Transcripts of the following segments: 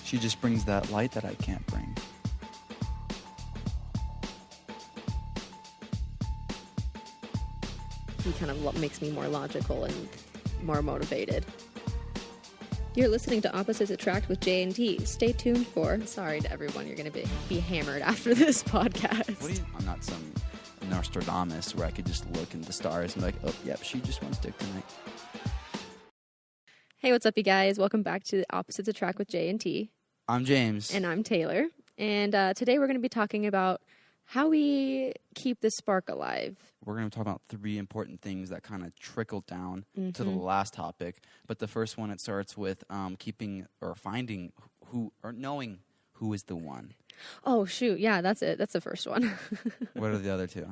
She just brings that light that I can't bring. He kind of makes me more logical and more motivated. You're listening to Opposites Attract with J&T. Stay tuned for... Sorry to everyone, you're going to be hammered after this podcast. I'm not some Nostradamus where I could just look in the stars and be like, oh, yep, she just wants dick tonight. Hey, what's up, you guys? Welcome back to Opposites Attract with J&T. I'm James. And I'm Taylor. And today we're going to be talking about how we keep the spark alive. We're going to talk about 3 important things that kind of trickle down to the last topic. But the first one, it starts with finding knowing who is the one. Oh, shoot. Yeah, that's it. That's the first one. What are the other 2?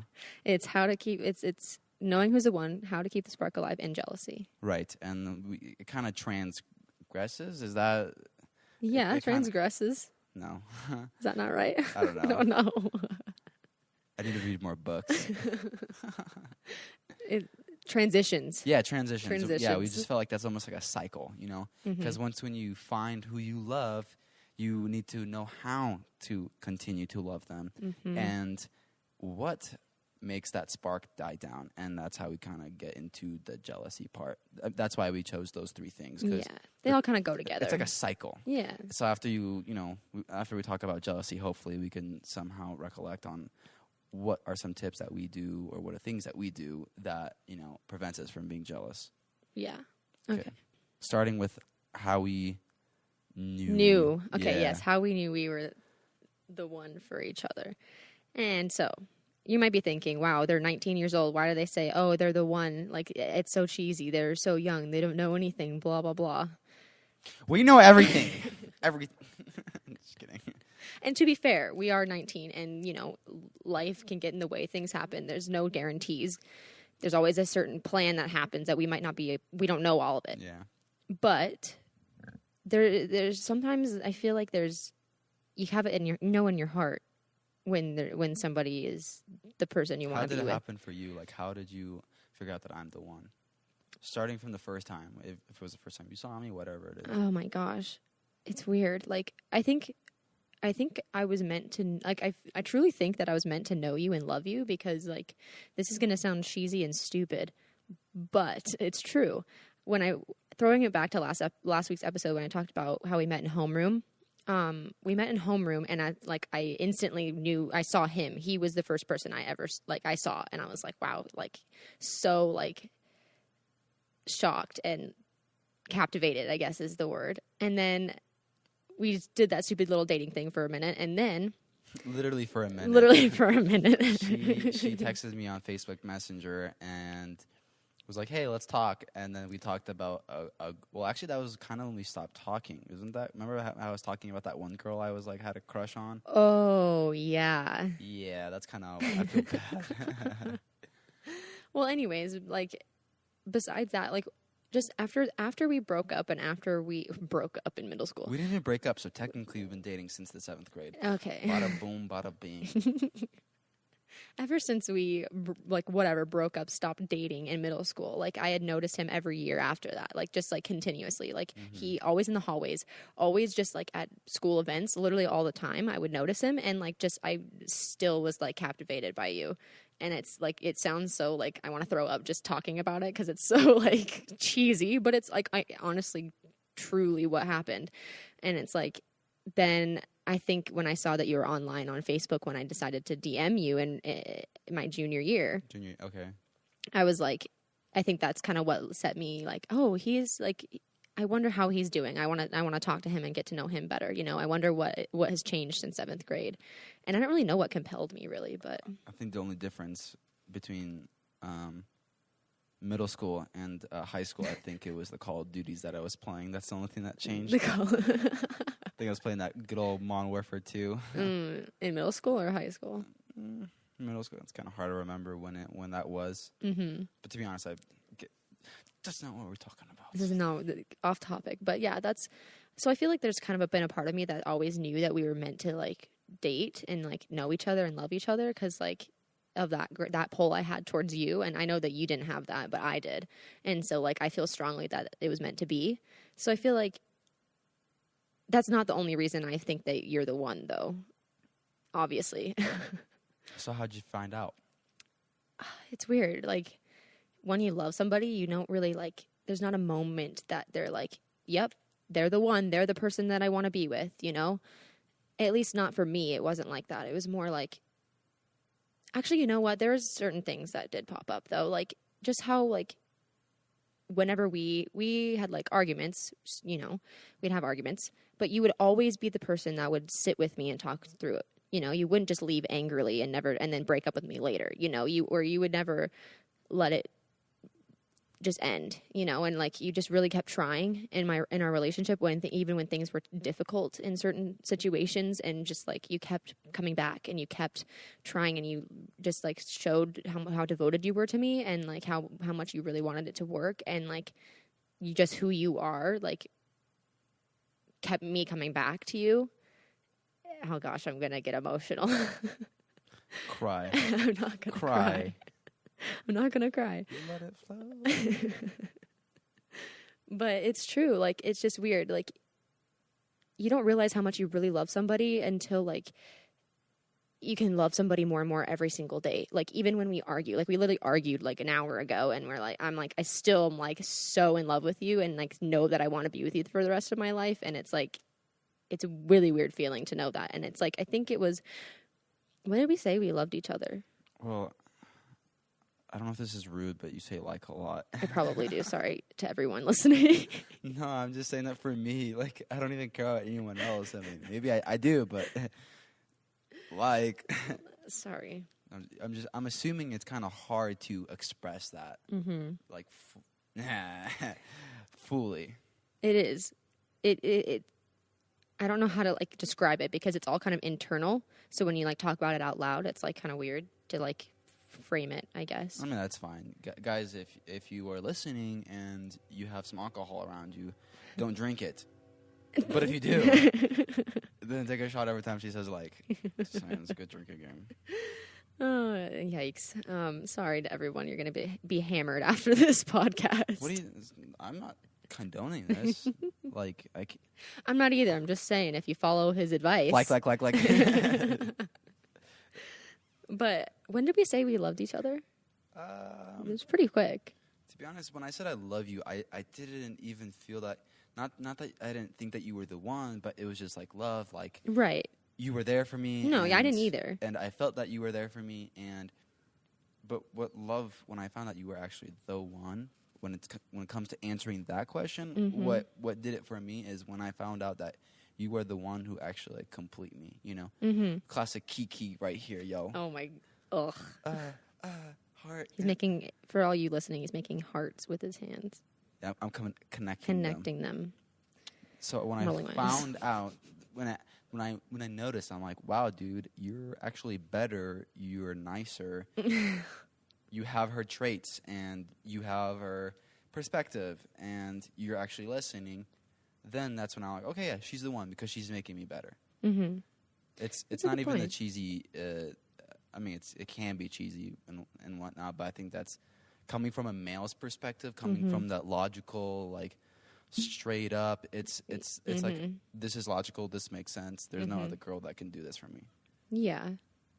It's how to keep, it's knowing who's the one, how to keep the spark alive, and jealousy. Right. And it kind of transgresses? Is that... Yeah, transgresses. No. Is that not right? I don't know. I don't know. I need to read more books. Transitions. Yeah, transitions. Yeah, we just felt like that's almost like a cycle, you know? Because when you find who you love, you need to know how to continue to love them. And what makes that spark die down. And that's how we kind of get into the jealousy part. That's why we chose those 3 things. Yeah, they all kind of go together. It's like a cycle. Yeah. So after after we talk about jealousy, hopefully we can somehow recollect on what are some tips that we do or what are things that we do that, prevents us from being jealous. Yeah. Okay. Starting with how we knew. Okay, yes. How we knew we were the one for each other. And so you might be thinking, wow, they're 19 years old. Why do they say, oh, they're the one? Like, it's so cheesy. They're so young. They don't know anything, blah, blah, blah. We know everything. Everything. Just kidding. And to be fair, we are 19 and, life can get in the way. Things happen. There's no guarantees. There's always a certain plan that happens that we don't know all of it. Yeah. But there's sometimes I feel like you have it in your heart when somebody is the person you want to be with. How did it happen for you? Like, how did you figure out that I'm the one? Starting from the first time, if it was the first time you saw me, whatever it is. Oh my gosh, it's weird. Like, I think I was meant to, like, I truly think that I was meant to know you and love you because, like, this is going to sound cheesy and stupid, but it's true. Throwing it back to last week's episode when I talked about how we met in homeroom, we met in homeroom and I instantly knew I saw him. He was the first person I ever, I saw, and I was like, wow, so, shocked and captivated, I guess is the word. And then we just did that stupid little dating thing for a minute, and then... Literally for a minute. She texted me on Facebook Messenger and was like, hey, let's talk. And then we talked about... well, actually, that was kind of when we stopped talking. Isn't that... Remember how I was talking about that one girl I was, had a crush on? Oh, yeah. Yeah, that's kind of... I feel bad. Well, anyways, besides that, just after we broke up and after we broke up in middle school. We didn't even break up, so technically we've been dating since the 7th grade. Okay. Bada boom, bada bing. Ever since we, broke up, stopped dating in middle school, I had noticed him every year after that, just continuously. He always in the hallways, always just, at school events, literally all the time, I would notice him, and, I still was, captivated by you. And it's, it sounds so, I want to throw up just talking about it because it's so, cheesy. But it's, I honestly, truly what happened. And it's, then I think when I saw that you were online on Facebook when I decided to DM you in my junior year. Okay. I was I think that's kind of what set me, oh, he's, I wonder how he's doing. I want to talk to him and get to know him better. I wonder what has changed since 7th grade. And I don't really know what compelled me, really. But I think the only difference between middle school and high school, I think it was the Call of Duties that I was playing. That's the only thing that changed. I think I was playing that good old Modern Warfare 2. In middle school or high school? Middle school. It's kind of hard to remember when that was. Mm-hmm. But to be honest, that's not what we're talking about. This is not off topic, but yeah, so I feel like there's kind of been a part of me that always knew that we were meant to date and know each other and love each other because of that pull I had towards you, and I know that you didn't have that, but I did, and so I feel strongly that it was meant to be. So I feel that's not the only reason I think that you're the one, though. Obviously. So how'd you find out? It's weird. Like, when you love somebody, you don't really, like, there's not a moment that they're like, yep, they're the one. They're the person that I want to be with, you know? At least not for me. It wasn't like that. It was more like, actually, you know what? There was certain things that did pop up, though. Like, just how, like, whenever we had, like, arguments, you know, we'd have arguments, but you would always be the person that would sit with me and talk through it. You know, you wouldn't just leave angrily and then break up with me later, you know, you would never let it just end, you know, and like you just really kept trying in our relationship even when things were difficult in certain situations, and just like you kept coming back and you kept trying, and you just like showed how devoted you were to me, and like how much you really wanted it to work, and like you just who you are, like kept me coming back to you. Oh gosh, I'm gonna get emotional. Cry. I'm not gonna cry. I'm not gonna cry. You let it flow. But it's true. Like, it's just weird. Like, you don't realize how much you really love somebody until like you can love somebody more and more every single day. Like, even when we argue, like we literally argued like an hour ago, and I still am like so in love with you, and like know that I want to be with you for the rest of my life. And it's like, it's a really weird feeling to know that. And it's like, I think it was, when did we say we loved each other? Well, I don't know if this is rude, but you say like a lot. I probably do. Sorry to everyone listening. No, I'm just saying that for me. Like, I don't even care about anyone else. I mean, maybe I do, but like. Sorry. I'm assuming it's kind of hard to express that. Mm-hmm. Like, fully. It is. It I don't know how to like describe it, because it's all kind of internal. So when you like talk about it out loud, it's like kind of weird to like frame it, I guess. I mean, that's fine. Guys, if you are listening and you have some alcohol around you, don't drink it. But if you do, then take a shot every time she says like. Just saying, it's a good drinking game. Oh, yikes. Sorry to everyone. You're going to be hammered after this podcast. I'm not condoning this. Like, I'm not either. I'm just saying, if you follow his advice. Like. But when did we say we loved each other? It was pretty quick. To be honest, when I said I love you, I didn't even feel that. Not that I didn't think that you were the one, but it was just like love, like right. You were there for me. No, I didn't either. And I felt that you were there for me. But when I found out you were actually the one, when it comes to answering that question, mm-hmm. what did it for me is when I found out that you were the one who actually like complete me. You know, mm-hmm. Classic Kiki right here, yo. Oh my, ugh. Heart. He's making, for all you listening, he's making hearts with his hands. Yeah, I'm connecting them. So when I found out, when I noticed, I'm like, wow, dude, you're actually better. You're nicer. You have her traits, and you have her perspective, and you're actually listening. Then that's when I'm like, okay, yeah, she's the one, because she's making me better. Mm-hmm. It's not even the cheesy. I mean, it can be cheesy and whatnot, but I think that's coming from a male's perspective, coming mm-hmm. from that logical, like straight up. It's mm-hmm. like, this is logical. This makes sense. There's mm-hmm. no other girl that can do this for me. Yeah.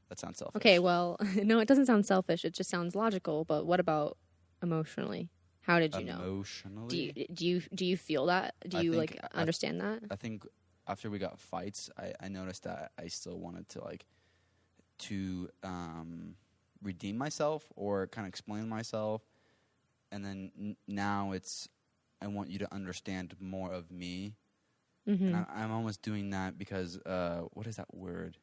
That sounds selfish. Okay, well, no, it doesn't sound selfish. It just sounds logical. But what about emotionally? How did you know? Emotionally? Do you feel that? Do you like understand that? I think after we got fights, I noticed that I still wanted to like redeem myself or kind of explain myself, and then now it's I want you to understand more of me, mm-hmm. and I'm almost doing that because what is that word?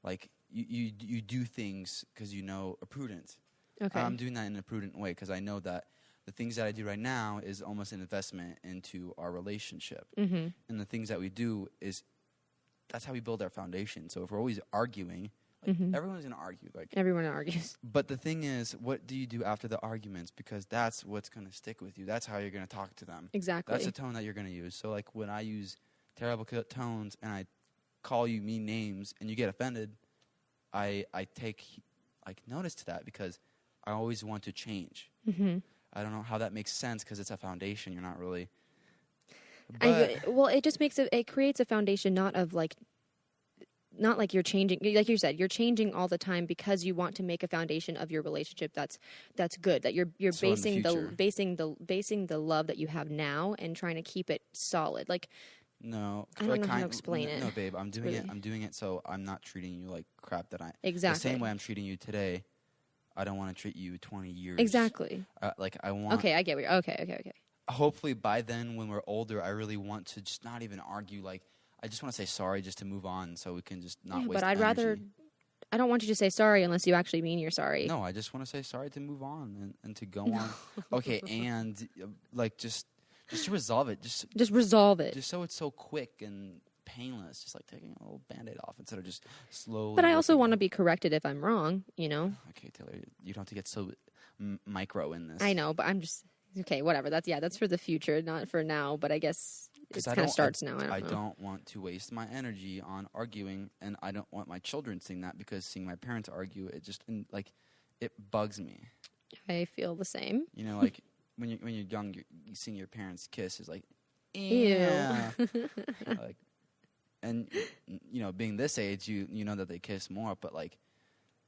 Like you do things because you know a prudent. Okay. I'm doing that in a prudent way because I know that the things that I do right now is almost an investment into our relationship. Mm-hmm. And the things that we do that's how we build our foundation. So if we're always arguing, like mm-hmm. everyone's going to argue. Like everyone argues. But the thing is, what do you do after the arguments? Because that's what's going to stick with you. That's how you're going to talk to them. Exactly. That's the tone that you're going to use. So like when I use terrible tones and I call you mean names and you get offended, I take like notice to that because I always want to change. Mm-hmm. I don't know how that makes sense because it's a foundation. You're not really. Well, it just it creates a foundation not like you're changing, like you said, you're changing all the time because you want to make a foundation of your relationship that's good, that you're So in the basing the love that you have now and trying to keep it solid. Like, No, I don't know how to explain it. No, babe, I'm doing Really. it. I'm doing it so I'm not treating you like crap. Exactly. The same way I'm treating you today. I don't want to treat you 20 years. Exactly. Like I want. Okay, I get what you're. Okay. Hopefully, by then, when we're older, I really want to just not even argue. Like, I just want to say sorry just to move on, so we can just not waste. But I'd energy. rather. I don't want you to say sorry unless you actually mean you're sorry. No, I just want to say sorry to move on and to go on. Okay, and like just to resolve it. Just resolve it. Just so it's so quick and painless, just like taking a little Band-Aid off instead of just slowly. But I also want to be corrected if I'm wrong, you know? Okay, Taylor, you don't have to get so micro in this. I know, but I'm just, okay, whatever. That's for the future, not for now, but I guess it kind of starts now. I don't want to waste my energy on arguing, and I don't want my children seeing that, because seeing my parents argue, it just, it bugs me. I feel the same. You know, like, when you're young, you seeing your parents kiss is like, yeah. Like, and you know, being this age, you know that they kiss more, but like,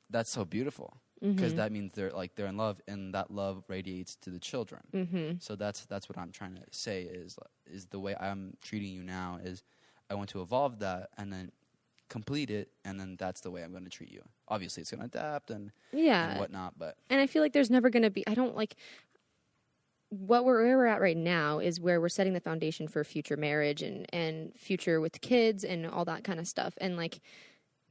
that's so beautiful, because that means they're in love, and that love radiates to the children. So that's what I'm trying to say is the way I'm treating you now is I want to evolve that and then complete it, and then that's the way I'm going to treat you. Obviously, it's going to adapt and whatnot, but I feel like there's never going to be. I don't like. Where we're at right now is where we're setting the foundation for future marriage and future with kids and all that kind of stuff. And like,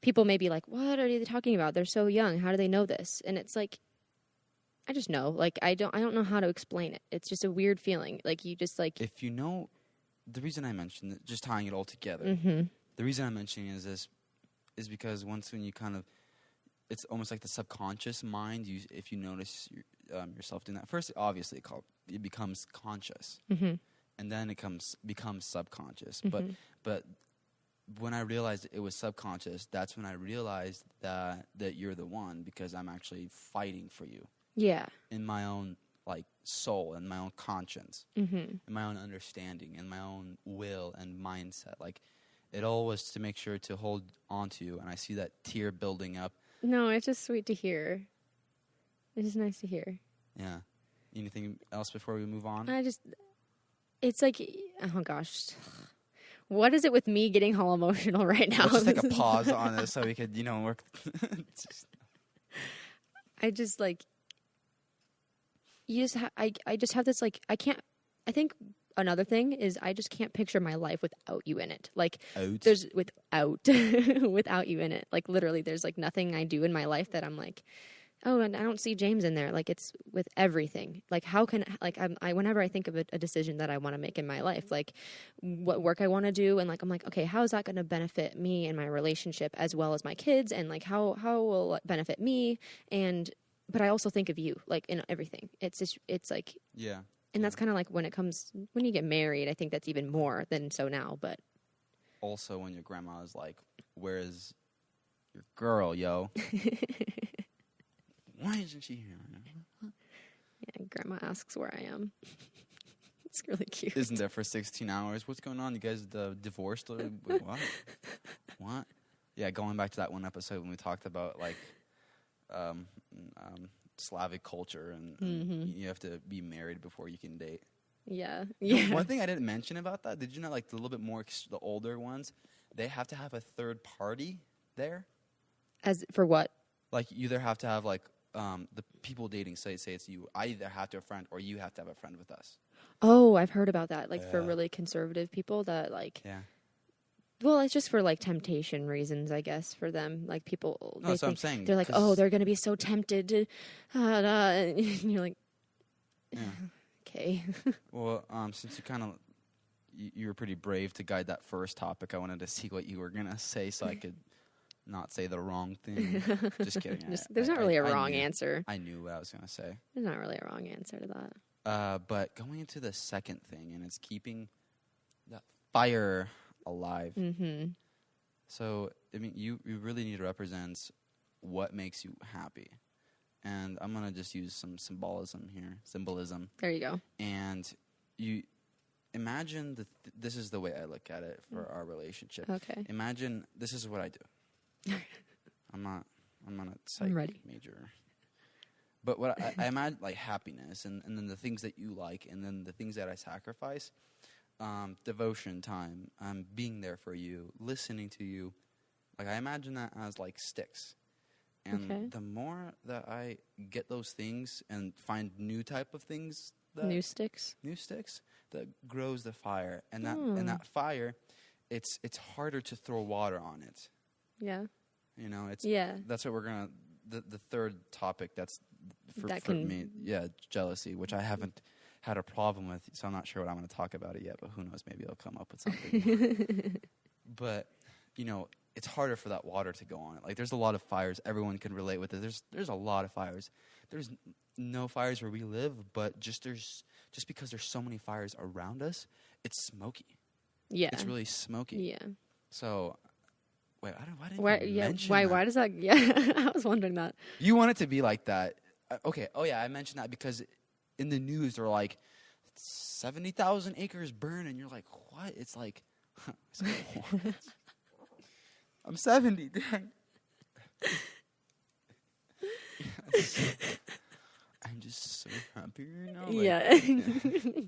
people may be like, what are they talking about? They're so young. How do they know this? And it's like, I just know. Like, I don't know how to explain it. It's just a weird feeling. Like, you just like. If you know, the reason I mentioned it, just tying it all together, the reason I'm mentioning is because when you kind of, it's almost like the subconscious mind. If you notice yourself doing that, first, obviously, it becomes conscious, and then it becomes subconscious. But when I realized it was subconscious, that's when I realized that you're the one, because I'm actually fighting for you. Yeah. In my own soul, in my own conscience, in my own understanding, in my own will and mindset. Like, it all was to make sure to hold on to you, and I see that tear building up. No, it's just sweet to hear. It's just nice to hear. Yeah. Anything else before we move on? It's like, oh gosh. What is it with me getting all emotional right now? Let's just take a pause on this so we could, work. I just like, I just have this I think another thing is I just can't picture my life without you in it. Like, there's without you in it. Like, literally, there's nothing I do in my life that I'm like, oh, and I don't see James in there. Like, it's with everything. Like, how can whenever I think of a decision that I want to make in my life, like what work I want to do, and I'm like, okay, how is that going to benefit me and my relationship as well as my kids, and how will it benefit me? But I also think of you, like, in everything. It's like, yeah. And that's kind of like when you get married, I think that's even more than so now. But also when your grandma is like, "Where is your girl, yo?" Why isn't she here? Yeah, grandma asks where I am. It's really cute. Isn't there for 16 hours? What's going on? You guys divorced? Wait, what? What? Yeah, going back to that one episode when we talked about Slavic culture and you have to be married before you can date. Yeah. One thing I didn't mention about that, did you know, the little bit more, the older ones, they have to have a third party there? As for what? Like, you either have to have, the people dating, say it's you. I either have to have a friend or you have to have a friend with us. Oh, I've heard about that. For really conservative people that, Yeah. Well, it's just for temptation reasons, I guess, for them. People, no, that's what I'm saying. They're like, oh, they're going to be so tempted to, and you're like, yeah. Okay. Well, since you were pretty brave to guide that first topic, I wanted to see what you were going to say so I could not say the wrong thing. Just kidding. There's not really a wrong answer. I knew what I was going to say. There's not really a wrong answer to that. But going into the second thing, and it's keeping that fire alive. So, I mean, you really need to represent what makes you happy. And I'm going to just use some symbolism here. Symbolism. There you go. And imagine this is the way I look at it for our relationship. Okay. Imagine this is what I do. I'm not a psych major. But what I imagine, like, happiness and then the things that you like and then the things that I sacrifice, devotion time, being there for you, listening to you. Like, I imagine that as like sticks. And the more that I get those things and find new type of things, new sticks that grows the fire, and that fire, it's harder to throw water on it. Yeah. You know, that's what we're gonna the third topic that's for me, jealousy, which I haven't had a problem with, so I'm not sure what I'm going to talk about it yet, but who knows, maybe I'll come up with something. But, you know, it's harder for that water to go on it. Like, there's a lot of fires. Everyone can relate with it. There's a lot of fires. There's no fires where we live, but just because there's so many fires around us, it's smoky. Yeah. It's really smoky. Yeah. So, wait, why does that? Yeah, I was wondering that. You want it to be like that. Okay. Oh, yeah, I mentioned that because in the news they're like, 70,000 acres burn, and you're like, what? It's like, what? I'm 70. I'm just so happy right now. Like,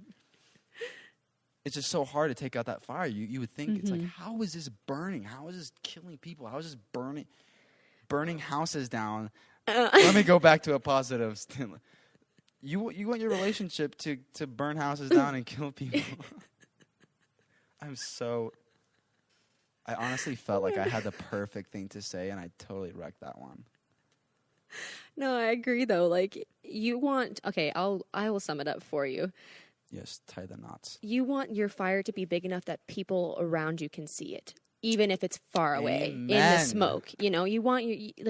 it's just so hard to take out that fire. You would think it's like, how is this burning? How is this killing people? How is this burning houses down? Let me go back to a positive. You want your relationship to burn houses down and kill people? I honestly felt like I had the perfect thing to say, and I totally wrecked that one. No, I agree though. Like, you want, I will sum it up for you. Yes, tie the knots. You want your fire to be big enough that people around you can see it, even if it's far away in the smoke. You know, you want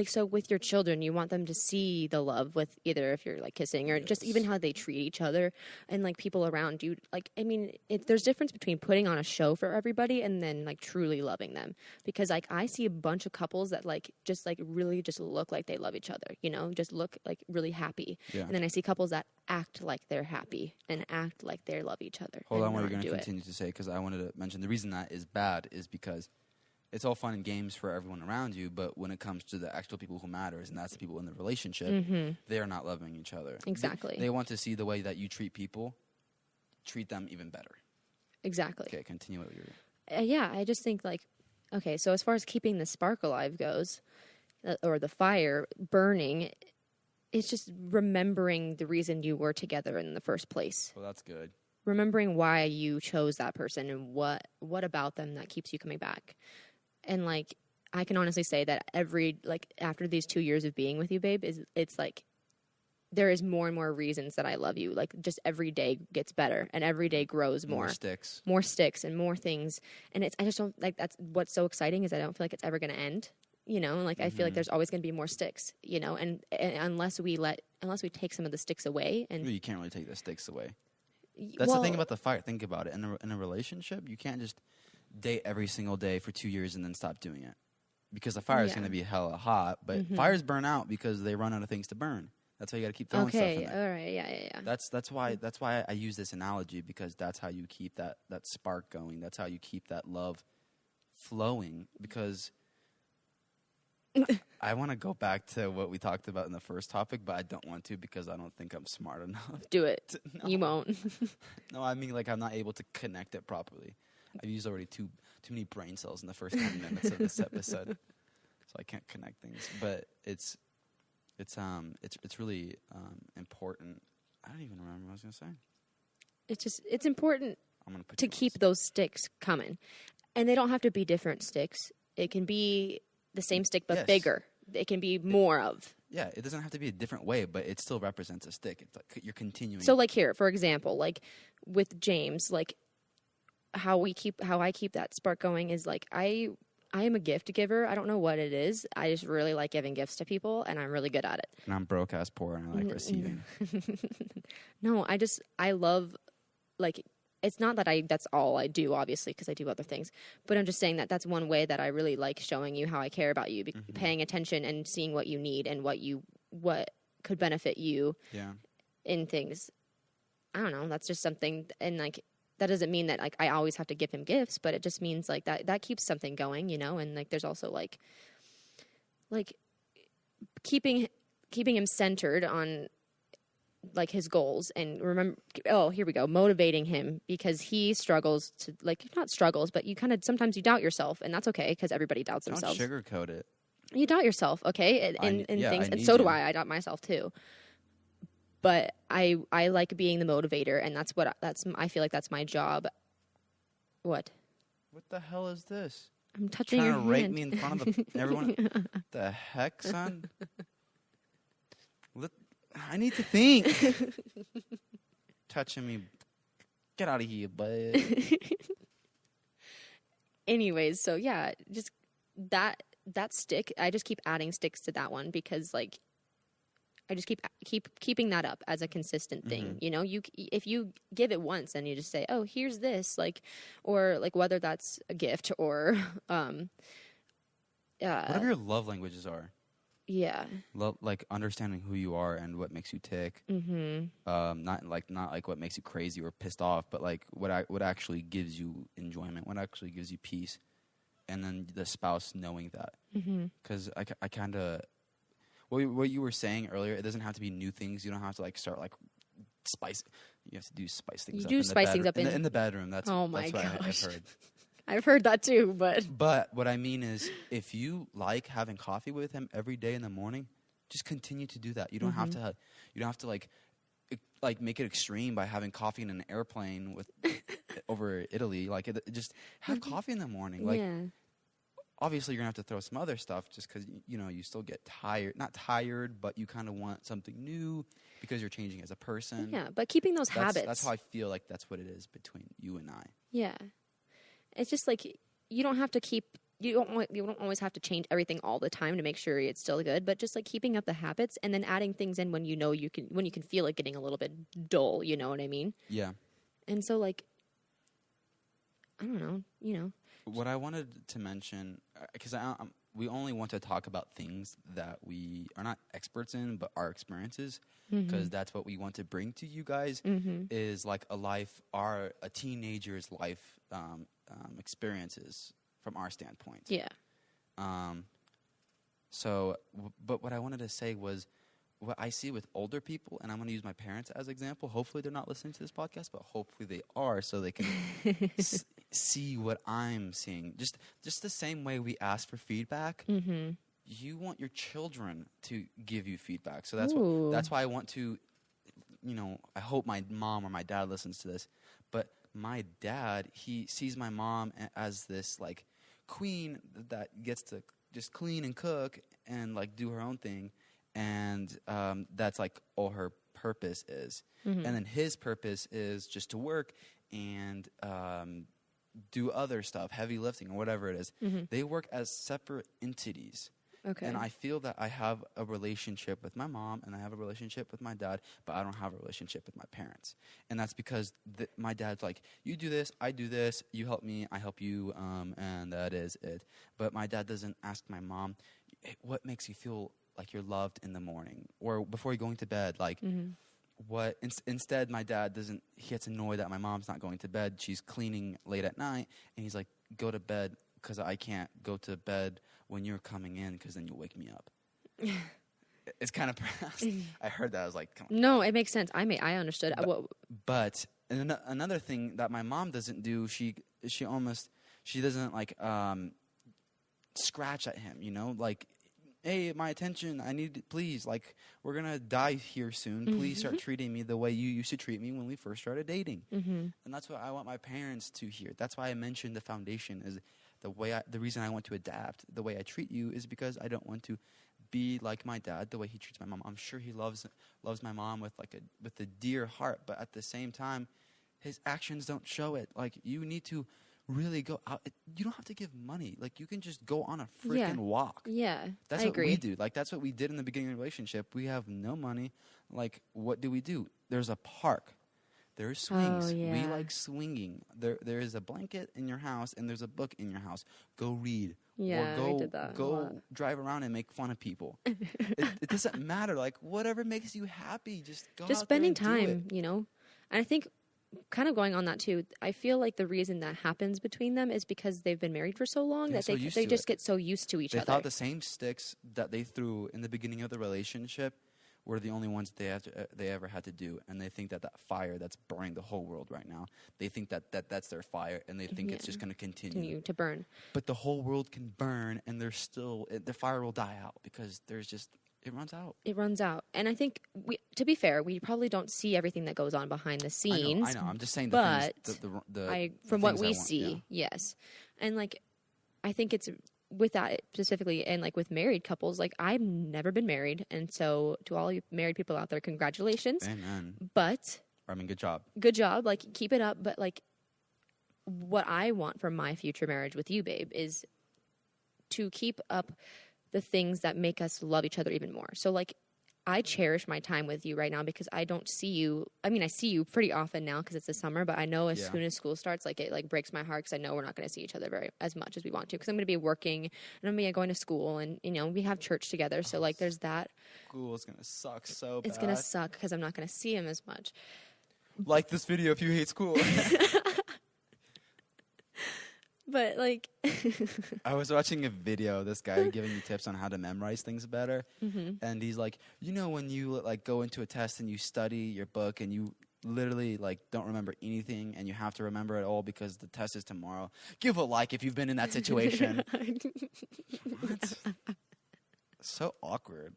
so with your children, you want them to see the love with either if you're like kissing or just even how they treat each other and like people around you. Like, I mean, there's difference between putting on a show for everybody and then like truly loving them. Because like I see a bunch of couples that like just like really just look like they love each other, you know, just look like really happy. Yeah. And then I see couples that act like they're happy and act like they love each other. Hold on, what you're going to continue to say, because I wanted to mention the reason that is bad is because it's all fun and games for everyone around you, but when it comes to the actual people who matters, and that's the people in the relationship, they're not loving each other. Exactly. They want to see the way that you treat people, treat them even better. Exactly. Okay, continue what you're... Yeah, I just think like, okay, so as far as keeping the spark alive goes, or the fire burning, it's just remembering the reason you were together in the first place. Well, that's good. Remembering why you chose that person and what about them that keeps you coming back. And, like, I can honestly say that after these 2 years of being with you, babe, it's like there is more and more reasons that I love you. Like, just every day gets better and every day grows more. More sticks and more things. And I just don't, like, that's what's so exciting is I don't feel like it's ever going to end. You know, like, I feel like there's always going to be more sticks, you know, and unless we take some of the sticks away. And you can't really take the sticks away. That's the thing about the fire. Think about it. In a relationship, you can't just date every single day for 2 years and then stop doing it, because the fire is going to be hella hot. But fires burn out because they run out of things to burn. That's why you got to keep throwing stuff in there. All right, yeah. That's why I use this analogy, because that's how you keep that spark going. That's how you keep that love flowing. Because I want to go back to what we talked about in the first topic, but I don't want to because I don't think I'm smart enough. Do it. No. You won't. No, I mean, like, I'm not able to connect it properly. I've used already too many brain cells in the first 10 minutes of this episode, so I can't connect things. But it's really important. I don't even remember what I was going to say. It's important to keep those sticks coming, and they don't have to be different sticks. It can be the same stick but bigger. It can be more of. Yeah, it doesn't have to be a different way, but it still represents a stick. It's like you're continuing. So, like, here, for example, like with James, like how I keep that spark going is like I am a gift giver. I don't know what it is. I just really like giving gifts to people, and I'm really good at it. And I'm broke ass poor, and I like receiving. No, I love, like, it's not that that's all I do, obviously, because I do other things. But I'm just saying that that's one way that I really like showing you how I care about you, paying attention and seeing what you need and what could benefit you in things. I don't know. That's just something. And, like, that doesn't mean that like I always have to give him gifts, but it just means like that keeps something going, you know. And like there's also like keeping him centered on like his goals, and remember, here we go, motivating him, because he struggles to, like, not struggles, but you kind of sometimes you doubt yourself, and that's okay, because everybody doubts themselves. Don't sugarcoat it. You doubt yourself, okay, in things, and so you. do I doubt myself too. But I like being the motivator, and I feel like that's my job. What the hell is this? I'm touching your hand. Trying to rape me in front of everyone. The heck, son? I need to think. Touching me. Get out of here, bud. Anyways, so yeah, just that stick. I just keep adding sticks to that one, because like I just keeping that up as a consistent thing. You know, if you give it once and you just say, oh, here's this, like, or like whether that's a gift or whatever your love languages are. Yeah. Like understanding who you are and what makes you tick. Not like what makes you crazy or pissed off, but like what actually gives you enjoyment, what actually gives you peace, and then the spouse knowing that. Because I kind of what you were saying earlier. It doesn't have to be new things. You don't have to like start like spice. You have to do spice things. You do spice things up in the bedroom. That's oh my that's what gosh. I've heard. I've heard that too, but what I mean is, if you like having coffee with him every day in the morning, just continue to do that. You don't have to. You don't have to like make it extreme by having coffee in an airplane with over Italy. Like just have coffee in the morning. Like obviously you're gonna have to throw some other stuff just because you still get tired. Not tired, but you kind of want something new because you're changing as a person. Yeah, but keeping those habits. That's how I feel like that's what it is between you and I. Yeah. It's just like you don't have to you don't always have to change everything all the time to make sure it's still good, but just like keeping up the habits and then adding things in when you can feel it getting a little bit dull, you know what I mean? Yeah. And so like I don't know, What I wanted to mention, because we only want to talk about things that we are not experts in, but our experiences, because that's what we want to bring to you guys, is like a teenager's life experiences from our standpoint. Yeah. But what I wanted to say was, what I see with older people, and I'm going to use my parents as example. Hopefully they're not listening to this podcast, but hopefully they are, so they can see what I'm seeing. Just the same way we ask for feedback, you want your children to give you feedback. So that's why I want to, I hope my mom or my dad listens to this. But my dad, he sees my mom as this like queen that gets to just clean and cook and like do her own thing. And that's like all her purpose is. And then his purpose is just to work and do other stuff, heavy lifting or whatever it is. They work as separate entities. Okay. And I feel that I have a relationship with my mom and I have a relationship with my dad, but I don't have a relationship with my parents. And that's because my dad's like, you do this, I do this, you help me, I help you, and that is it. But my dad doesn't ask my mom, hey, what makes you feel like you're loved in the morning or before you're going to bed? Like what, instead my dad he gets annoyed that my mom's not going to bed. She's cleaning late at night and he's like, go to bed because I can't go to bed when you're coming in because then you'll wake me up. It's kind of pronounced. I heard that. I was like, come on. No, it makes sense. I understood. But another thing that my mom doesn't do, she doesn't like scratch at him, like, hey, my attention, I need, please, like, we're going to die here soon. Please start treating me the way you used to treat me when we first started dating. And that's what I want my parents to hear. That's why I mentioned the foundation is the reason I want to adapt the way I treat you is because I don't want to be like my dad the way he treats my mom. I'm sure he loves my mom with a dear heart, but at the same time, his actions don't show it. Like, you need to really go out. You don't have to give money. Like, you can just go on a freaking walk. Yeah, that's what we do. Like, that's what we did in the beginning of the relationship. We have no money. Like, what do? There's a park. There's swings. Oh, yeah. We like swinging. There is a blanket in your house and there's a book in your house. Go read. Yeah, or I did that go drive around and make fun of people. it doesn't matter. Like, whatever makes you happy, just go out spending there and time, do it. And I think kind of going on that too, I feel like the reason that happens between them is because they've been married for so long that they just get so used to each other. They thought the same sticks that they threw in the beginning of the relationship were the only ones they ever had to do, and they think that fire that's burning the whole world right now, they think that's their fire, and they think it's just going to continue to burn. But the whole world can burn, and the fire will die out because it runs out. It runs out. And I think, to be fair, we probably don't see everything that goes on behind the scenes. I know. I'm just saying from what we see, yes. And, like, I think it's with that specifically, and, like, with married couples, like, I've never been married. And so to all you married people out there, congratulations. Amen. But... good job. Good job. Like, keep it up. But, like, what I want from my future marriage with you, babe, is to keep up the things that make us love each other even more. So, like, I cherish my time with you right now because I don't see you. I mean, I see you pretty often now because it's the summer, but I know as soon as school starts, like, it like breaks my heart because I know we're not going to see each other as much as we want to, because I'm going to be working and I'm going to be going to school, and, you know, we have church together. So, like, there's that. School is going to suck so bad. It's going to suck because I'm not going to see him as much. Like this video if you hate school. But, like... I was watching a video, this guy giving you tips on how to memorize things better. Mm-hmm. And he's like, you know, when you, like, go into a test and you study your book and you literally, like, don't remember anything and you have to remember it all because the test is tomorrow. Give a like if you've been in that situation. What? So awkward.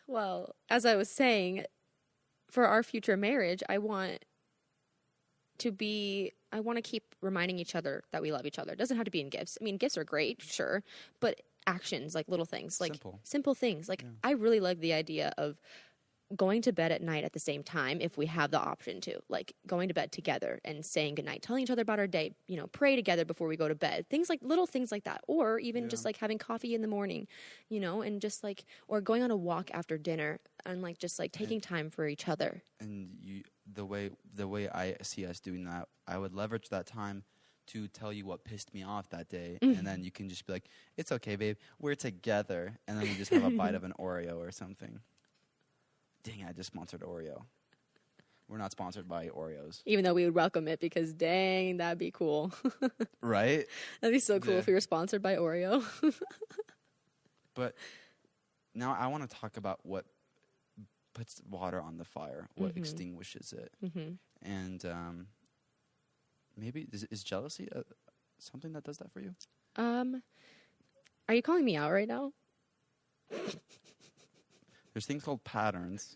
Well, as I was saying, for our future marriage, I want to keep reminding each other that we love each other. It doesn't have to be in gifts. I mean, gifts are great, sure, but actions, like little things, like simple things. Like, I really like the idea of going to bed at night at the same time if we have the option to, like going to bed together and saying goodnight, telling each other about our day, you know, pray together before we go to bed, little things like that. Or even just like having coffee in the morning, you know, and just like, or going on a walk after dinner and like, just like taking time for each other. And the way I see us doing that, I would leverage that time to tell you what pissed me off that day. Mm-hmm. And then you can just be like, it's okay, babe, we're together. And then we just have a bite of an Oreo or something. Dang, I just sponsored Oreo. We're not sponsored by Oreos. Even though we would welcome it because, dang, that'd be cool. Right? That'd be so cool if we were sponsored by Oreo. But now I want to talk about what puts water on the fire, what extinguishes it. Mm-hmm. And maybe, is jealousy something that does that for you? Are you calling me out right now? There's things called patterns.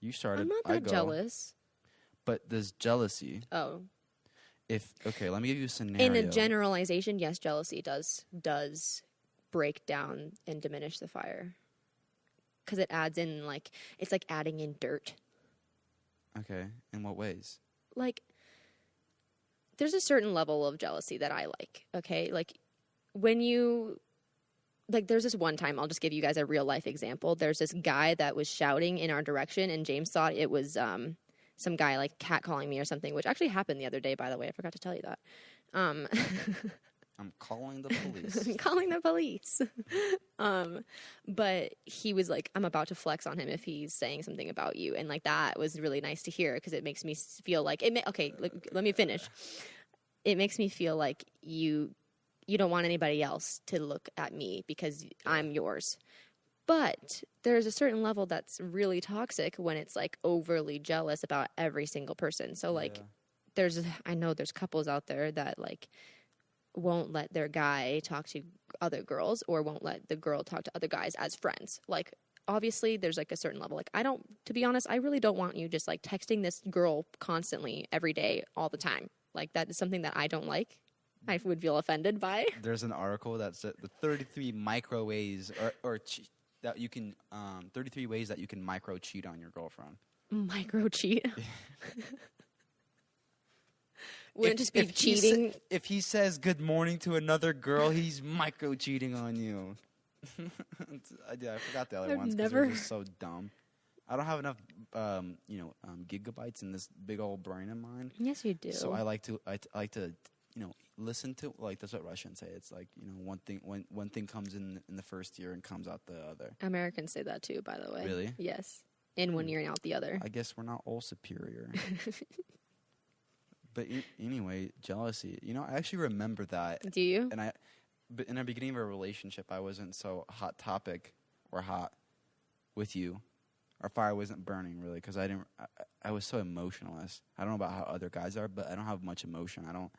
You started. I'm not that jealous. But there's jealousy. Oh. Let me give you a scenario. In a generalization, yes, jealousy does break down and diminish the fire. Because it adds in, like, it's like adding in dirt. Okay. In what ways? Like, there's a certain level of jealousy that I like, okay? Like, when you... Like, there's this one time, I'll just give you guys a real life example. There's this guy that was shouting in our direction, and James thought it was some guy, like, catcalling me or something, which actually happened the other day, by the way. I forgot to tell you that. I'm calling the police. I'm calling the police. But he was like, I'm about to flex on him if he's saying something about you. And, like, that was really nice to hear because it makes me feel like... let me finish. It makes me feel like you don't want anybody else to look at me because I'm yours. But there's a certain level that's really toxic when it's, like, overly jealous about every single person. So, like, I know there's couples out there that, like, won't let their guy talk to other girls or won't let the girl talk to other guys as friends. Like, obviously, there's, like, a certain level. Like, to be honest, I really don't want you just, like, texting this girl constantly every day all the time. Like, that is something that I don't like. I would feel offended by. There's an article that's the 33 micro ways that you can 33 ways that you can micro cheat on your girlfriend. Micro cheat. Wouldn't just be cheating. If he says good morning to another girl, he's micro cheating on you. I forgot the other ones because they're just so dumb. I don't have enough, gigabytes in this big old brain of mine. Yes, you do. So I like to, listen to, like, that's what Russians say. It's like, one thing comes in the first year and comes out the other. Americans say that too, by the way. Really? Yes. in one ear and out the other. I guess we're not all superior. But anyway, jealousy. You know, I actually remember that. Do you? But in the beginning of a relationship, I wasn't so hot topic or hot with you. Our fire wasn't burning really because I was so emotionless. I don't know about how other guys are, but I don't have much emotion. I don't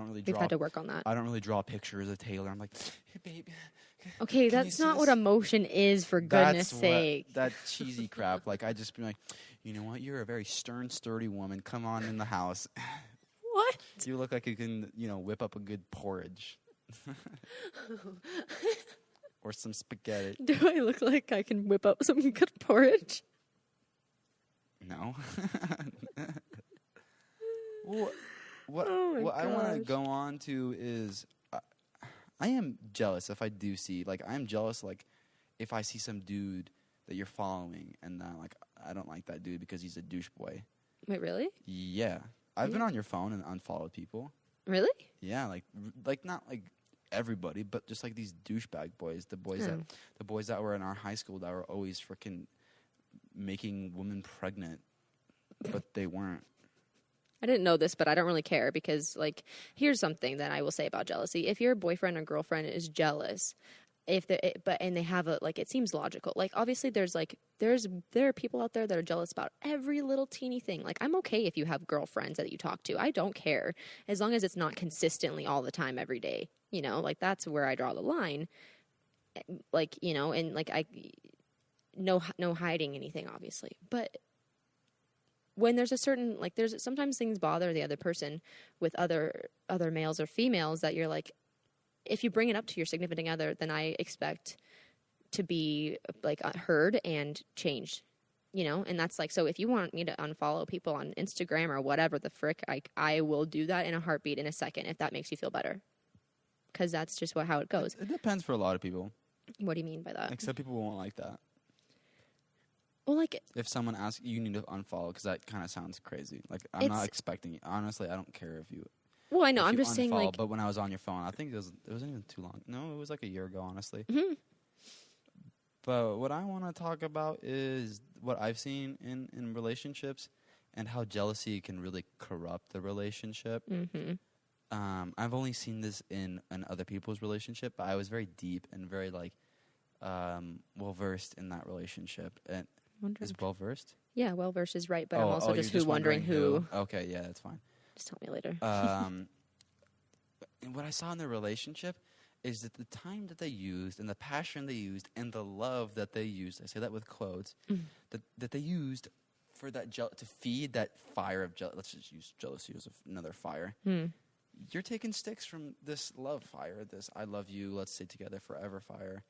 really draw. We've had to work on that. I don't really draw pictures of Taylor. I'm like, hey, babe. Okay, that's not what emotion is, for goodness sake. That cheesy crap. Like, I just be like, you know what? You're a very stern, sturdy woman. Come on in the house. What? You look like you can, whip up a good porridge. Or some spaghetti. Do I look like I can whip up some good porridge? No. What I want to go on to is I am jealous if I do see, like, I am jealous, like, if I see some dude that you're following and like, I don't like that dude because he's a douche boy. Wait, really? Yeah. I've been on your phone and unfollowed people. Really? Yeah, like not like everybody, but just like these douchebag boys, the boys that were in our high school that were always freaking making women pregnant, but they weren't. I didn't know this, but I don't really care because, like, here's something that I will say about jealousy. If your boyfriend or girlfriend is jealous, and they have it seems logical. Like, obviously there are people out there that are jealous about every little teeny thing. Like, I'm okay if you have girlfriends that you talk to. I don't care as long as it's not consistently all the time every day. You know, like, that's where I draw the line. Like, and like no hiding anything, obviously, but when there's a certain, like, there's sometimes things bother the other person with other males or females that you're like, if you bring it up to your significant other, then I expect to be, like, heard and changed, and that's like, so if you want me to unfollow people on Instagram or whatever the frick, I will do that in a heartbeat in a second if that makes you feel better, because that's just how it goes. It depends for a lot of people. What do you mean by that? Like, some people won't like that. Well, like, if someone asks you need to unfollow, because that kind of sounds crazy. Like, I'm not expecting it. Honestly, I don't care if you. Well, I know. I'm just saying, like. But when I was on your phone, I think it wasn't even too long. No, it was like a year ago, honestly. Mm-hmm. But what I want to talk about is what I've seen in relationships and how jealousy can really corrupt the relationship. Mm-hmm. I've only seen this in other people's relationship, but I was very deep and very, like, well versed in that relationship. And is well versed? Yeah, well versed is right, but I'm also just wondering who. Okay, yeah, that's fine. Just tell me later. And what I saw in their relationship is that the time that they used and the passion they used and the love that they used, I say that with quotes, that they used for that to feed that fire of jealousy. Let's just use jealousy as another fire. You're taking sticks from this love fire, this I love you, let's stay together forever fire.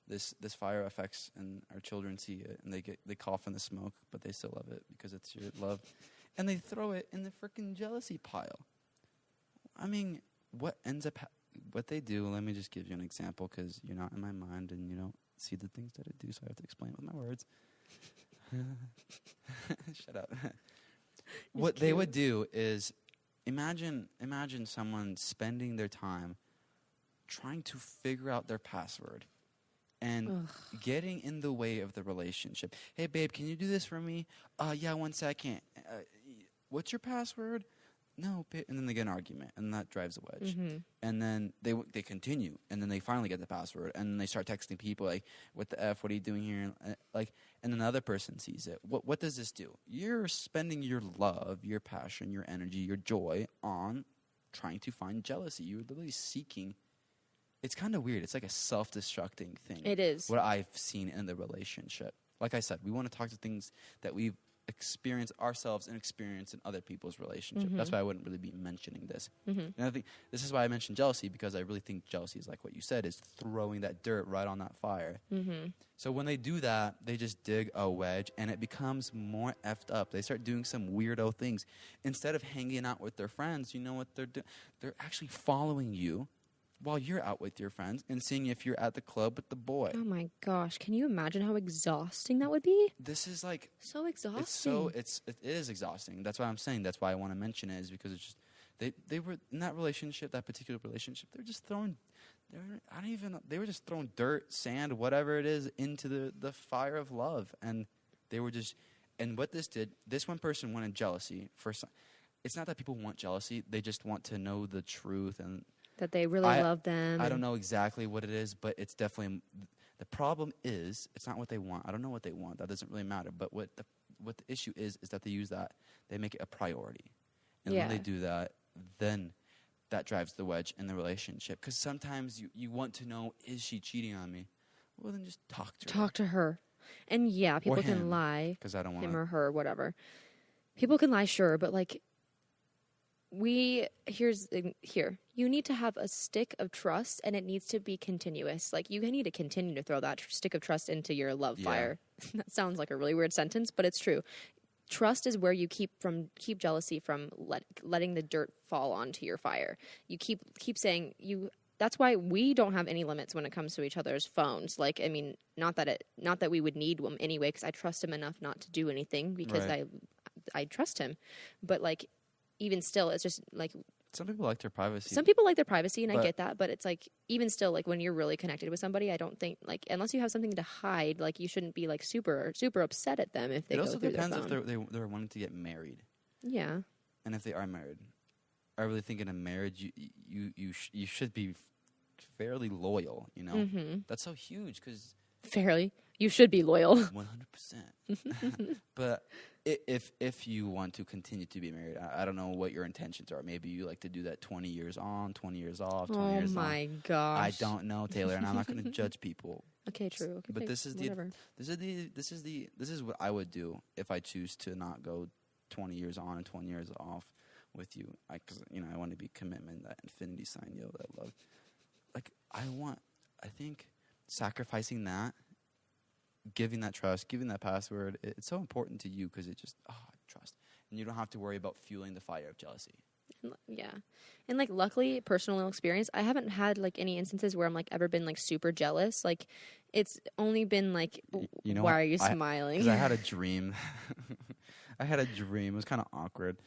This fire affects, and our children see it, and they cough in the smoke, but they still love it because it's your love. And they throw it in the freaking jealousy pile. I mean, what they do, let me just give you an example because you're not in my mind and you don't see the things that I do, so I have to explain it with my words. Shut up. What they would do is, imagine someone spending their time trying to figure out their password and getting in the way of the relationship. Hey, babe, can you do this for me? Yeah, 1 second. What's your password? No, babe. And then they get an argument, and that drives a wedge. Mm-hmm. And then they continue, and then they finally get the password, and then they start texting people like, "What the f? What are you doing here?" And then the other person sees it. What does this do? You're spending your love, your passion, your energy, your joy on trying to find jealousy. You're literally seeking. It's kind of weird. It's like a self-destructing thing. It is. What I've seen in the relationship. Like I said, we want to talk to things that we've experienced ourselves and experienced in other people's relationship. Mm-hmm. That's why I wouldn't really be mentioning this. Mm-hmm. And I think this is why I mentioned jealousy, because I really think jealousy is like what you said, is throwing that dirt right on that fire. Mm-hmm. So when they do that, they just dig a wedge, and it becomes more effed up. They start doing some weirdo things. Instead of hanging out with their friends, you know what they're doing? They're actually following you while you're out with your friends and seeing if you're at the club with the boy. Oh my gosh, can you imagine how exhausting that would be? This is like so exhausting. It is exhausting. That's why I'm saying. That's why I want to mention it, is because it's just they were in that relationship, that particular relationship. They're just throwing. They were just throwing dirt, sand, whatever it is, into the fire of love, and They were just, and what this did, this one person wanted jealousy. It's not that people want jealousy. They just want to know the truth. And that they really love them. I don't know exactly what it is, but it's definitely, the problem is, it's not what they want. I don't know what they want. That doesn't really matter. But what the issue is that they use that, they make it a priority. And when they do that, then that drives the wedge in the relationship. Because sometimes you want to know, is she cheating on me? Well, then just talk to her. Talk to her. And yeah, people can lie. Because I don't want him or her, whatever. People can lie, sure, but like, here. You need to have a stick of trust, and it needs to be continuous. Like, you need to continue to throw that stick of trust into your love fire. That sounds like a really weird sentence, but it's true. Trust is where you keep jealousy from letting the dirt fall onto your fire. You keep saying you. That's why we don't have any limits when it comes to each other's phones. Like, I mean, not that we would need them anyway, because I trust him enough not to do anything because I trust him. But like, even still, it's just like some people like their privacy. Some people like their privacy, and I get that. But it's like, even still, like when you're really connected with somebody, I don't think, like, unless you have something to hide, like you shouldn't be like super super upset at them if they go through their phone. It also depends if they're wanting to get married. Yeah. And if they are married, I really think in a marriage you should be fairly loyal. You know, that's so huge because you should be loyal. 100%. But if you want to continue to be married, I don't know what your intentions are. Maybe you like to do that 20 years on, 20 years off, 20 years on. Oh my gosh! I don't know, Taylor, and I'm not going to judge people. Okay, true. Okay, but this is what I would do if I choose to not go 20 years on and 20 years off with you. Because I want to be commitment, that infinity sign, that love. Like I think sacrificing that, giving that trust, giving that password, it's so important to you because it just, trust. And you don't have to worry about fueling the fire of jealousy. Yeah. And like, luckily, personal experience, I haven't had like any instances where I'm like ever been like super jealous. Like, it's only been like, why are you smiling? Because I had a dream. It was kind of awkward.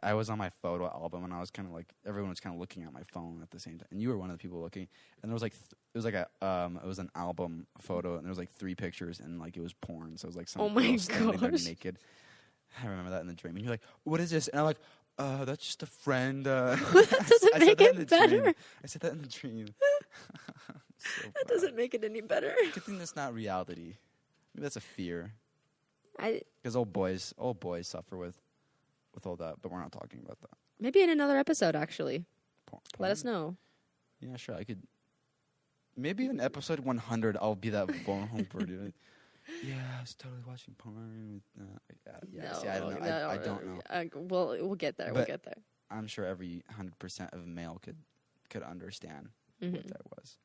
I was on my photo album, and I was kind of like, everyone was kind of looking at my phone at the same time, and you were one of the people looking. And there was like, it was an album photo, and there was like 3 pictures, and like it was porn, so it was like some girl standing there naked. I remember that in the dream, and you're like, "What is this?" And I'm like, "That's just a friend." That doesn't make it better. I said that in the dream. That doesn't make it any better. Good thing that's not reality. Maybe that's a fear. Because old boys suffer with all that, but we're not talking about that. Maybe in another episode, actually. Porn? Let us know. Yeah, sure. I could. Maybe in episode 100, I'll be that vulnerable dude. Yeah, I was totally watching porn. I don't know. I don't know. We'll get there. But I'm sure every 100% of male could understand what that was.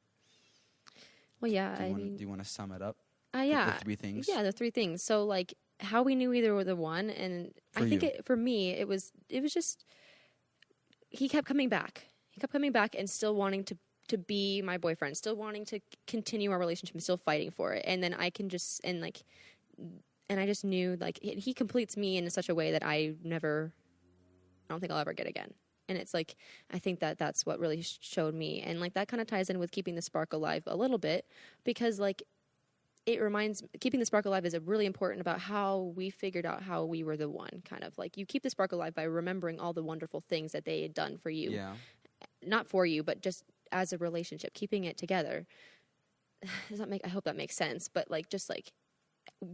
Well, yeah. Do you want to sum it up? Yeah. The 3 things. Yeah, the 3 things. So, like, how we knew either were the one, and for me, it was just he kept coming back. He kept coming back and still wanting to be my boyfriend, still wanting to continue our relationship, and still fighting for it. And then I just knew, like, he completes me in such a way that I don't think I'll ever get again. And it's like, I think that's what really showed me. And like, that kind of ties in with keeping the spark alive a little bit, because like, keeping the spark alive is really important about how we figured out how we were the one, kind of like, you keep the spark alive by remembering all the wonderful things that they had done for you. Yeah. Not for you, but just as a relationship, keeping it together. I hope that makes sense, but like, just like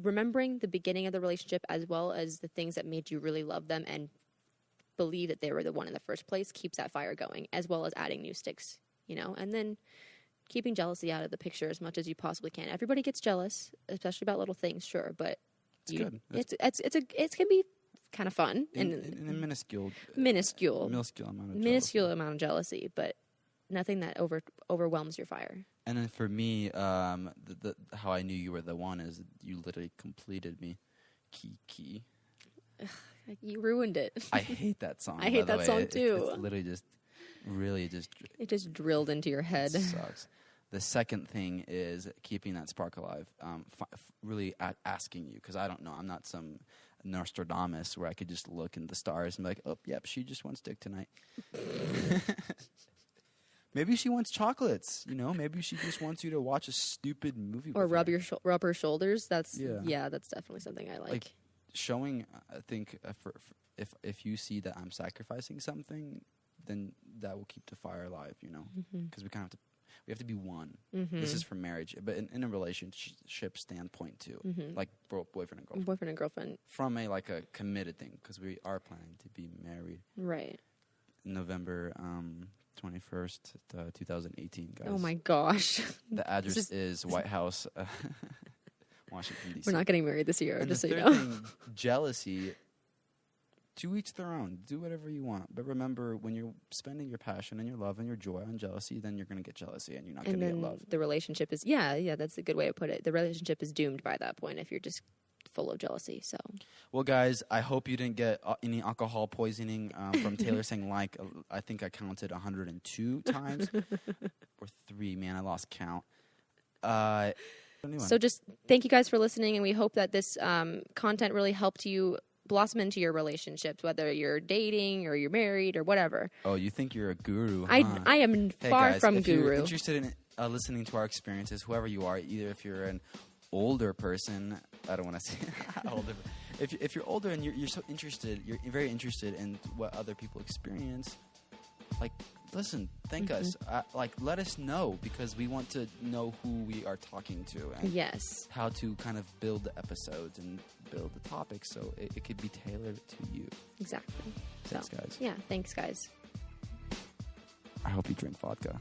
remembering the beginning of the relationship as well as the things that made you really love them and believe that they were the one in the first place keeps that fire going, as well as adding new sticks, and then keeping jealousy out of the picture as much as you possibly can. Everybody gets jealous, especially about little things, sure, but it's good. It can be kind of fun in a minuscule amount of jealousy, but nothing that overwhelms your fire. And then for me, how I knew you were the one is you literally completed me. Key. You ruined it. I hate that song. I hate that song too. It's literally just, really just. It just drilled into your head. It sucks. The second thing is keeping that spark alive. Really asking you, because I don't know. I'm not some Nostradamus where I could just look in the stars and be like, oh, yep, she just one stick tonight. Maybe she wants chocolates, you know? Maybe she just wants you to watch a stupid movie or with her. rub her shoulders. That's that's definitely something I like. Showing, I think, if you see that I'm sacrificing something, then that will keep the fire alive, you know? Because we have to be one. This is for marriage, but in a relationship standpoint too, like boyfriend and girlfriend. Boyfriend and girlfriend. From a committed thing, because we are planning to be married. Right. November 21st, 2018, guys. Oh my gosh. The address is White House, Washington, D.C. We're not getting married this year, and just the so you third know. thing, jealousy. To each their own. Do whatever you want. But remember, when you're spending your passion and your love and your joy on jealousy, then you're going to get jealousy and you're not going to get love. The relationship is, that's a good way to put it. The relationship is doomed by that point if you're just full of jealousy. So, well, guys, I hope you didn't get any alcohol poisoning from Taylor saying I think I counted 102 times. Or 3, man. I lost count. So just thank you guys for listening, and we hope that this content really helped you blossom into your relationships, whether you're dating or you're married or whatever. Oh, you think you're a guru? I am far guys, from if guru. You're interested in listening to our experiences, whoever you are, either if you're an older person, I don't want to say older. If you're older and you're so interested, you're very interested in what other people experience. Listen, thank us. Let us know, because we want to know who we are talking to and how to kind of build the episodes and build the topics so it could be tailored to you. Exactly. Thanks, guys. Yeah, thanks, guys. I hope you drink vodka.